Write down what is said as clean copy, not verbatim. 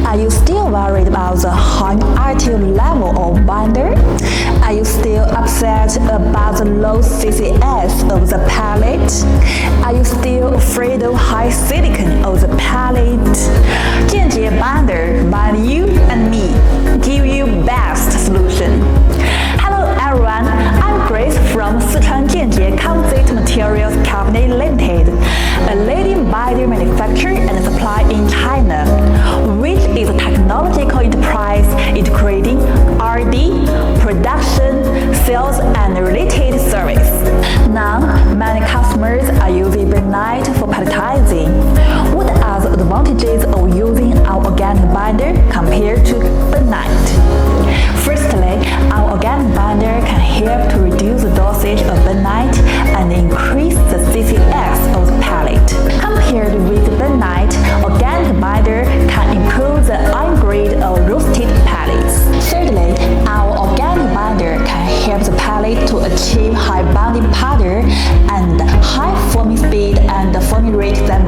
Are you still worried about the high active level of binder? Are you still upset about the low CCS of the pellet? Are you still afraid of high silicon of the pellet? Jianjie Binder bind you and me, give you best solution. Hello everyone, I'm Grace from Sichuan Jianjie Composite Materials Company Limited, a leading binder manufacturer and supplier in China, which is a technological enterprise integrating R&D, production, sales, and related service. Now, many customers are using Bentonite for pelletizing. What are the advantages of using our organic binder compared to Bentonite? Firstly, our organic binder can help to reduce the dosage of Bentonite and increase the CCS of the pellet. Compared with Bentonite, organic binder can improve the iron grade of roasted pellets. Thirdly, our organic binder can help the pellet to achieve high bonding power and high forming speed and forming rate than